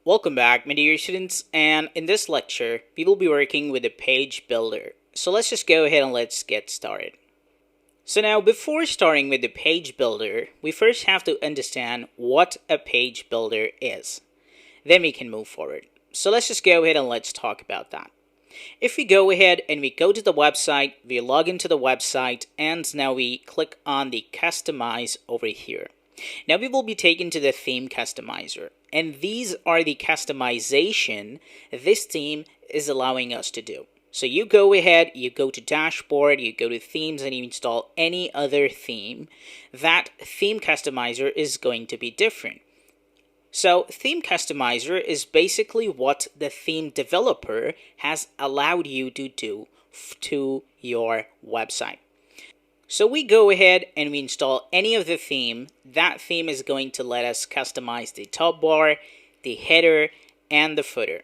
Welcome back, my dear students, and in this lecture, we will be working with the page builder. So let's just go ahead and let's get started. So now, before starting with the page builder, we first have to understand what a page builder is. Then we can move forward. So let's just go ahead and let's talk about that. If we go ahead and we go to the website, we log into the website, and now we click on the customize over here. Now we will be taken to the theme customizer, and these are the customization this theme is allowing us to do. So you go ahead, you go to dashboard, you go to themes, and you install any other theme. That theme customizer is going to be different. So theme customizer is basically what the theme developer has allowed you to do to your website. So we go ahead and we install any of the theme. That theme is going to let us customize the top bar, the header, and the footer.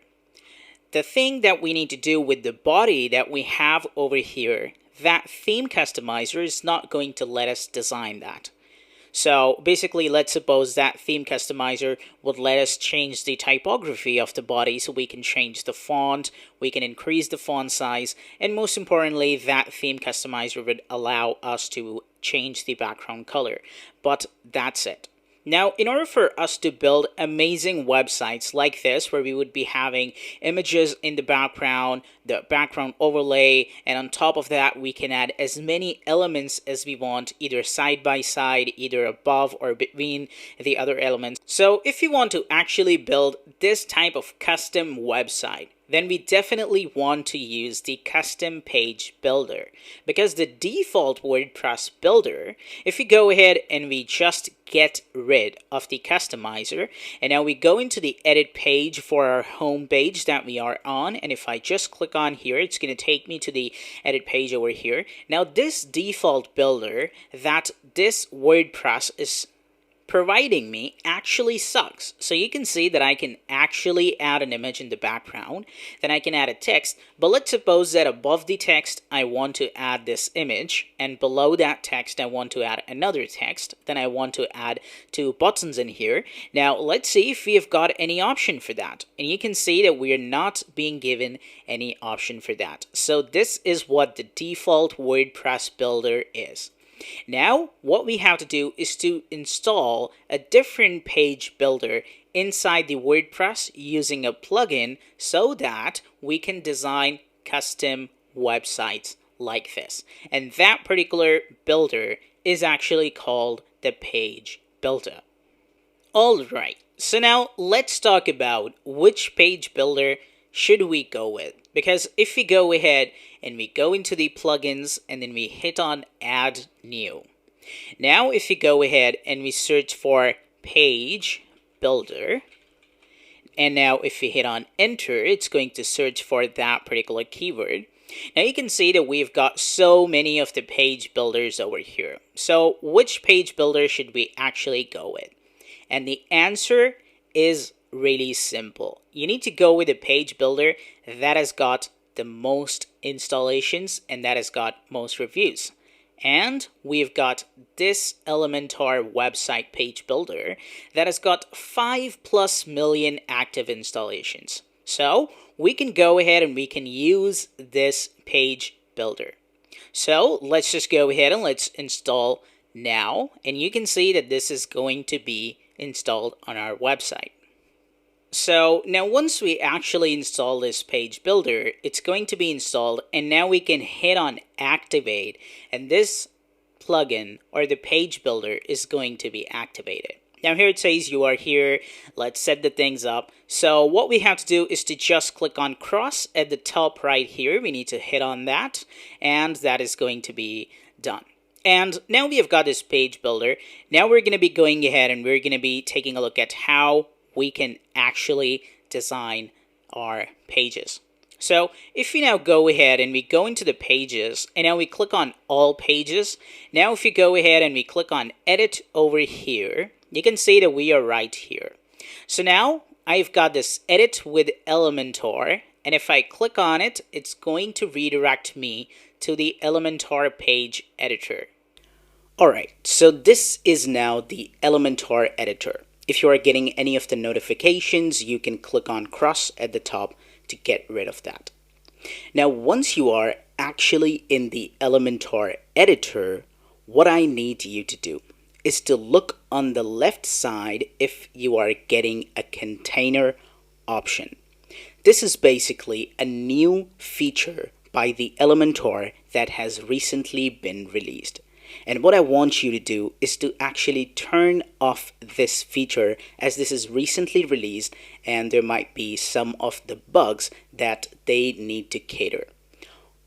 The thing that we need to do with the body that we have over here, that theme customizer is not going to let us design that. So basically, let's suppose that theme customizer would let us change the typography of the body, so we can change the font, we can increase the font size, and most importantly, that theme customizer would allow us to change the background color. But that's it. Now, in order for us to build amazing websites like this, where we would be having images in the background overlay, and on top of that, we can add as many elements as we want, either side by side, either above or between the other elements. So if you want to actually build this type of custom website, then we definitely want to use the custom page builder, because the default WordPress builder, if we go ahead and we just get rid of the customizer, and now we go into the edit page for our home page that we are on, and if I just click on here, it's going to take me to the edit page over here. Now this default builder that this WordPress is providing me actually sucks. So you can see that I can actually add an image in the background, then I can add a text, but let's suppose that above the text I want to add this image, and below that text I want to add another text, then I want to add two buttons in here. Now let's see if we have got any option for that, and you can see that we are not being given any option for that. So this is what the default WordPress builder is. Now, what we have to do is to install a different page builder inside the WordPress using a plugin, so that we can design custom websites like this. And that particular builder is actually called the page builder. Alright, so now let's talk about which page builder should we go with. Because if we go ahead and we go into the plugins and then we hit on add new. Now if we go ahead and we search for page builder, and now if we hit on enter, it's going to search for that particular keyword. Now you can see that we've got so many of the page builders over here. So which page builder should we actually go with? And the answer is really simple. You need to go with a page builder that has got the most installations and that has got most reviews. And we've got this Elementor website page builder that has got 5+ million active installations. So we can go ahead and we can use this page builder. So let's just go ahead and let's install now, and you can see that this is going to be installed on our website. So now once we actually install this page builder, it's going to be installed, and now we can hit on activate, and this plugin or the page builder is going to be activated. Now here it says you are here, let's set the things up. So what we have to do is to just click on cross at the top right here. We need to hit on that, and that is going to be done. And now we have got this page builder. Now we're going to be going ahead and we're going to be taking a look at how we can actually design our pages. So if we now go ahead and we go into the pages, and now we click on all pages. Now if you go ahead and we click on edit over here, you can see that we are right here. So now I've got this edit with Elementor, and if I click on it, it's going to redirect me to the Elementor page editor. Alright, so this is now the Elementor editor. If you are getting any of the notifications, you can click on cross at the top to get rid of that. Now, once you are actually in the Elementor editor, what I need you to do is to look on the left side if you are getting a container option. This is basically a new feature by the Elementor that has recently been released. And what I want you to do is to actually turn off this feature, as this is recently released and there might be some of the bugs that they need to cater.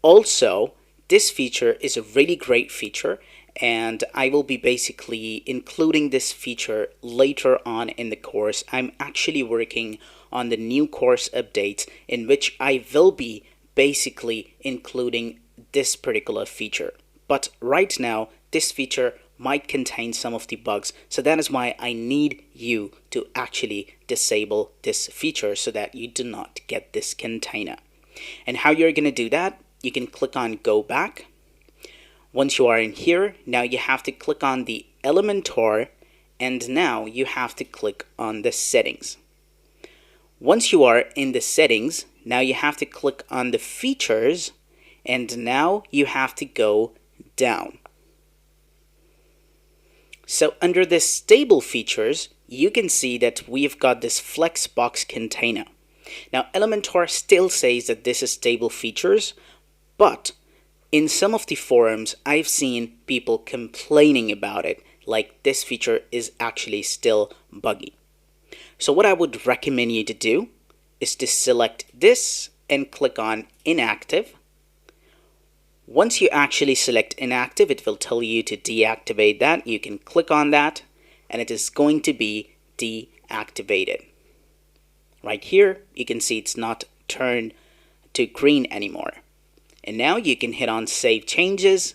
Also, this feature is a really great feature, and I will be basically including this feature later on in the course. I'm actually working on the new course updates in which I will be basically including this particular feature. But right now, this feature might contain some of the bugs, so that is why I need you to actually disable this feature so that you do not get this container. And how you're going to do that, you can click on go back. Once you are in here, now you have to click on the Elementor, and now you have to click on the settings. Once you are in the settings, now you have to click on the features, and now you have to go down. So under the stable features, you can see that we've got this Flexbox container. Now Elementor still says that this is stable features, but in some of the forums, I've seen people complaining about it, like this feature is actually still buggy. So what I would recommend you to do is to select this and click on inactive. Once you actually select inactive, it will tell you to deactivate that. You can click on that and it is going to be deactivated. Right here, you can see it's not turned to green anymore. And now you can hit on save changes.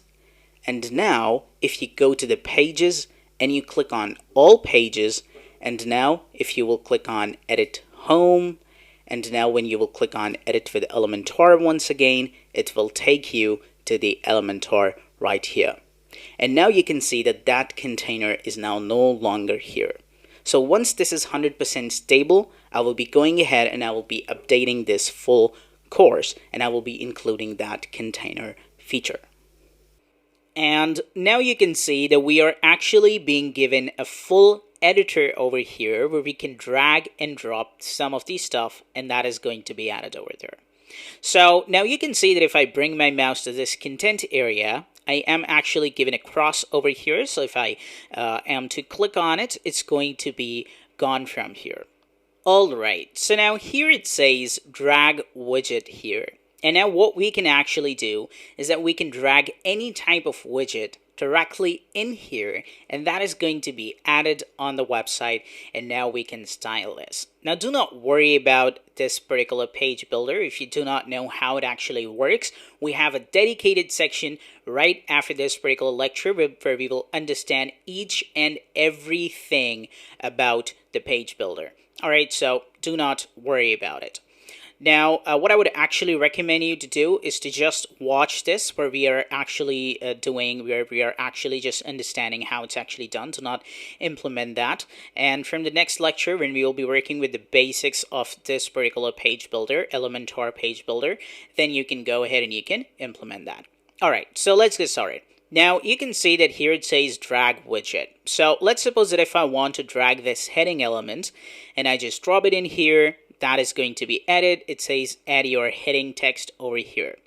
And now if you go to the pages and you click on all pages, and now if you will click on edit home, and now when you will click on edit with Elementor once again, it will take you to the Elementor right here. And now you can see that that container is now no longer here. So once this is 100% stable, I will be going ahead and I will be updating this full course, and I will be including that container feature. And now you can see that we are actually being given a full editor over here where we can drag and drop some of the stuff, and that is going to be added over there. So now you can see that if I bring my mouse to this content area, I am actually given a cross over here. So if I am to click on it, it's going to be gone from here. Alright, so now here it says drag widget here. And now what we can actually do is that we can drag any type of widget directly in here, and that is going to be added on the website, and now we can style this. Now do not worry about this particular page builder if you do not know how it actually works. We have a dedicated section right after this particular lecture where we will understand each and everything about the page builder. Alright, so do not worry about it. Now, what I would actually recommend you to do is to just watch this, where we are actually where we are actually just understanding how it's actually done. Do not implement that. And from the next lecture, when we will be working with the basics of this particular page builder, Elementor page builder, then you can go ahead and you can implement that. All right, so let's get started. Now, you can see that here it says drag widget. So let's suppose that if I want to drag this heading element and I just drop it in here, that is going to be added. It says add your heading text over here.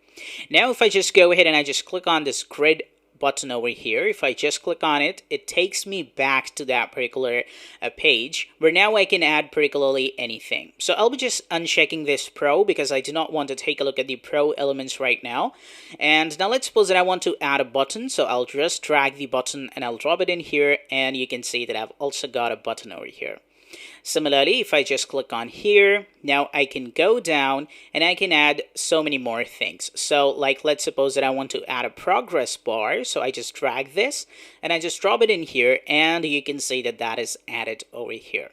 Now if I just go ahead and I just click on this grid button over here, if I just click on it, it takes me back to that particular page where now I can add particularly anything. So I'll be just unchecking this pro because I do not want to take a look at the pro elements right now. And now let's suppose that I want to add a button, so I'll just drag the button and I'll drop it in here, and you can see that I've also got a button over here. Similarly, if I just click on here, now I can go down and I can add so many more things. So like, let's suppose that I want to add a progress bar. So I just drag this and I just drop it in here, and you can see that that is added over here.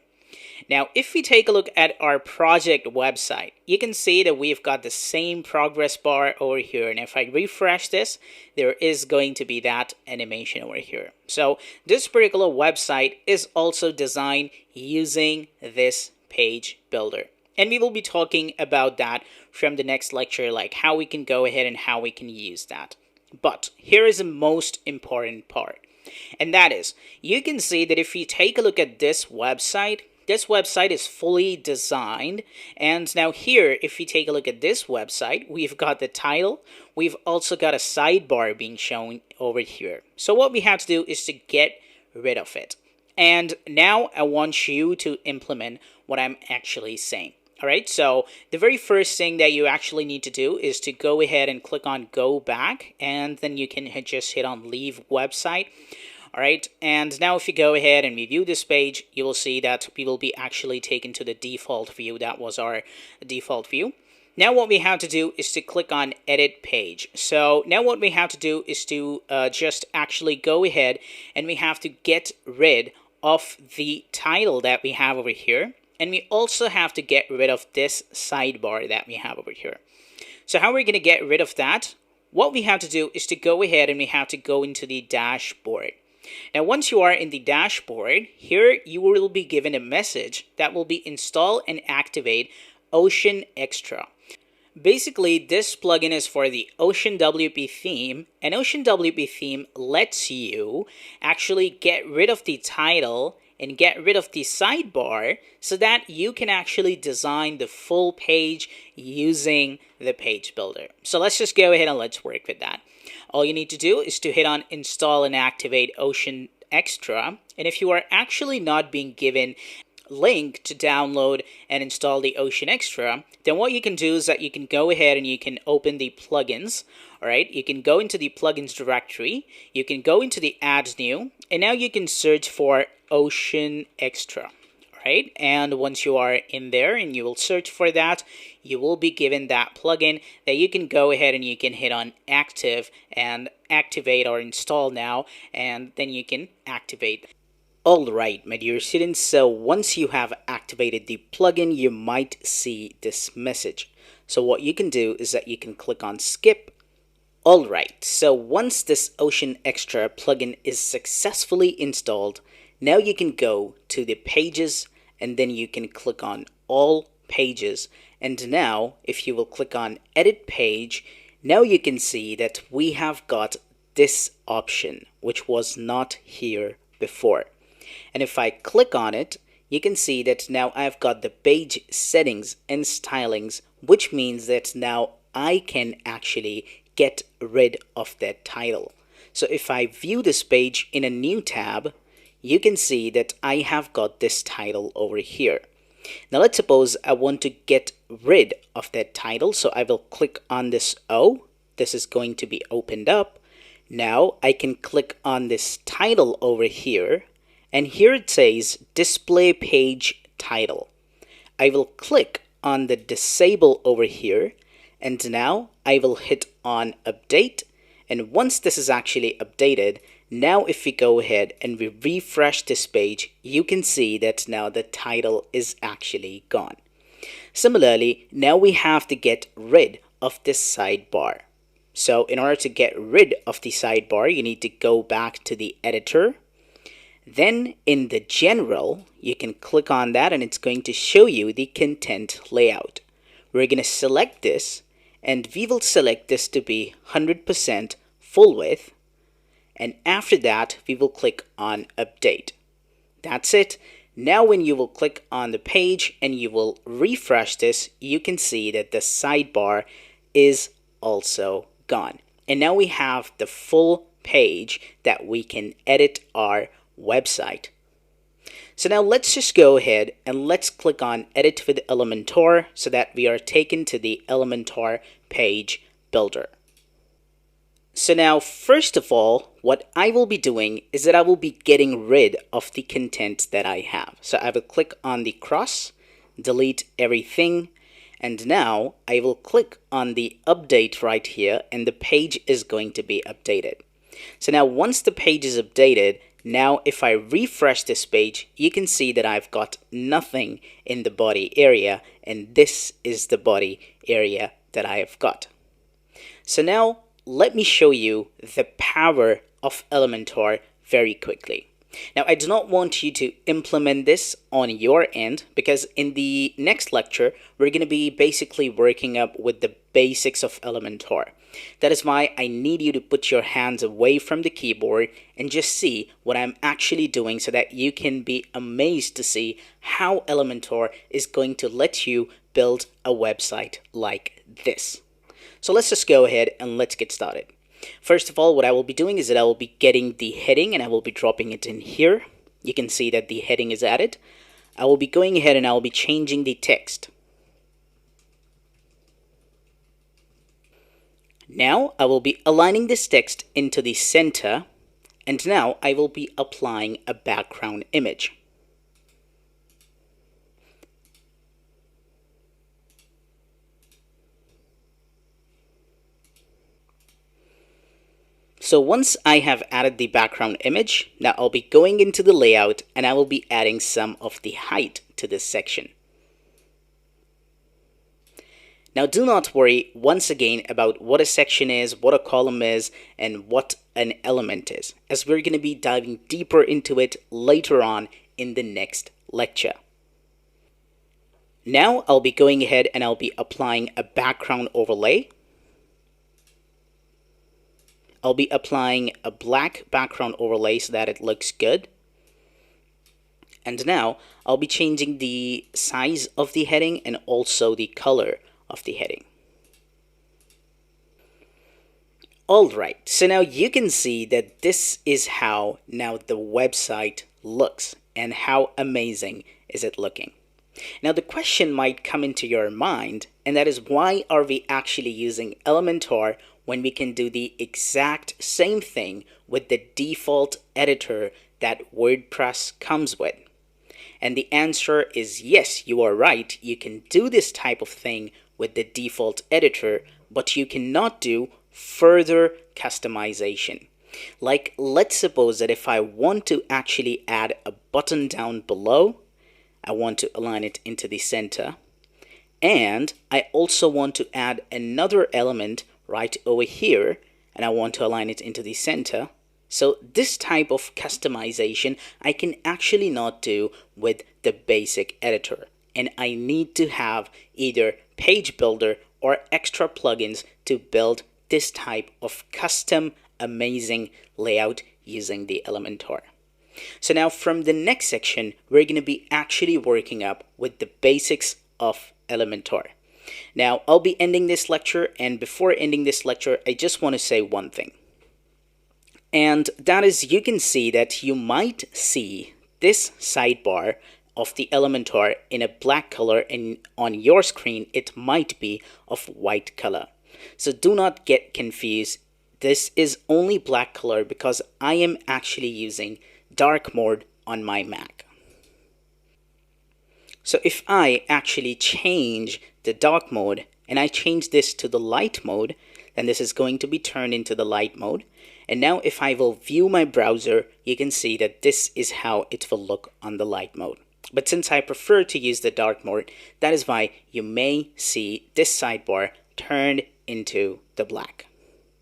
Now, if we take a look at our project website, you can see that we've got the same progress bar over here. And if I refresh this, there is going to be that animation over here. So this particular website is also designed using this page builder. And we will be talking about that from the next lecture, like how we can go ahead and how we can use that. But here is the most important part. And that is, you can see that if you take a look at this website is fully designed. And now here, if you take a look at this website, we've got the title. We've also got a sidebar being shown over here. So what we have to do is to get rid of it. And now I want you to implement what I'm actually saying. All right, so the very first thing that you actually need to do is to go ahead and click on go back, and then you can just hit on leave website. All right, and now if you go ahead and review this page, you will see that we will be actually taken to the default view. That was our default view. Now what we have to do is to click on edit page. So now what we have to do is to just actually go ahead and we have to get rid of the title that we have over here. And we also have to get rid of this sidebar that we have over here. So how we're going to get rid of that? What we have to do is to go ahead and we have to go into the dashboard. Now, once you are in the dashboard, here you will be given a message that will be install and activate Ocean Extra. Basically, this plugin is for the Ocean WP theme, and Ocean WP theme lets you actually get rid of the title and get rid of the sidebar so that you can actually design the full page using the page builder. So let's just go ahead and let's work with that. All you need to do is to hit on install and activate Ocean Extra. And if you are actually not being given link to download and install the Ocean Extra, then what you can do is that you can go ahead and you can open the plugins. All right, you can go into the plugins directory, you can go into the add new, and now you can search for Ocean Extra. Right, and once you are in there and you will search for that, you will be given that plugin that you can go ahead and you can hit on active and activate or install now, and then you can activate. Alright, my dear students, so once you have activated the plugin, you might see this message. So what you can do is that you can click on skip. Alright, so once this Ocean Extra plugin is successfully installed, now you can go to the pages and then you can click on all pages. And now if you will click on edit page, now you can see that we have got this option, which was not here before. And if I click on it, you can see that now I've got the page settings and stylings, which means that now I can actually get rid of that title. So if I view this page in a new tab, you can see that I have got this title over here. Now let's suppose I want to get rid of that title, so I will click on this O. This is going to be opened up. Now I can click on this title over here, and here it says display page title. I will click on the disable over here, and now I will hit on update. And once this is actually updated, now if we go ahead and we refresh this page, you can see that now the title is actually gone. Similarly, now we have to get rid of this sidebar. So in order to get rid of the sidebar, you need to go back to the editor. Then in the general, you can click on that and it's going to show you the content layout. We're going to select this and we will select this to be 100% full width. And after that, we will click on update. That's it. Now when you will click on the page and you will refresh this, you can see that the sidebar is also gone. And now we have the full page that we can edit our website. So now let's just go ahead and let's click on edit with Elementor so that we are taken to the Elementor page builder. So now, first of all, what I will be doing is that I will be getting rid of the content that I have. So I will click on the cross, delete everything, and now I will click on the update right here, and the page is going to be updated. So now once the page is updated, Now if I refresh this page, you can see that I've got nothing in the body area, and this is the body area that I have got. So now let me show you the power of Elementor very quickly. Now I do not want you to implement this on your end, because in the next lecture we're going to be basically working up with the basics of Elementor. That is why I need you to put your hands away from the keyboard and just see what I'm actually doing, so that you can be amazed to see how Elementor is going to let you build a website like this. So let's just go ahead and let's get started. First of all, what I will be doing is that I will be getting the heading and I will be dropping it in here. You can see that the heading is added. I will be going ahead and I will be changing the text. Now I will be aligning this text into the center, and now I will be applying a background image. So once I have added the background image, now I'll be going into the layout and I will be adding some of the height to this section. Now do not worry once again about what a section is, what a column is, and what an element is, as we're going to be diving deeper into it later on in the next lecture. Now I'll be going ahead and I'll be applying a background overlay. I'll be applying a black background overlay so that it looks good. And now I'll be changing the size of the heading and also the color of the heading. Alright, so now you can see that this is how now the website looks, and how amazing is it looking. Now the question might come into your mind, and that is, why are we actually using Elementor when we can do the exact same thing with the default editor that WordPress comes with? And the answer is yes, you are right. You can do this type of thing with the default editor, but you cannot do further customization. Like, let's suppose that if I want to actually add a button down below, I want to align it into the center, and I also want to add another element right over here, and I want to align it into the center. So this type of customization I can actually not do with the basic editor, and I need to have either Page Builder or extra plugins to build this type of custom amazing layout using the Elementor. So now from the next section, we're going to be actually working up with the basics of Elementor. Now, I'll be ending this lecture, and before ending this lecture, I just want to say one thing. And that is, you can see that you might see this sidebar of the Elementor in a black color, and on your screen it might be of white color. So do not get confused. This is only black color because I am actually using dark mode on my Mac. So if I actually change the dark mode and I change this to the light mode, then this is going to be turned into the light mode. And now if I will view my browser, you can see that this is how it will look on the light mode. But since I prefer to use the dark mode, that is why you may see this sidebar turned into the black.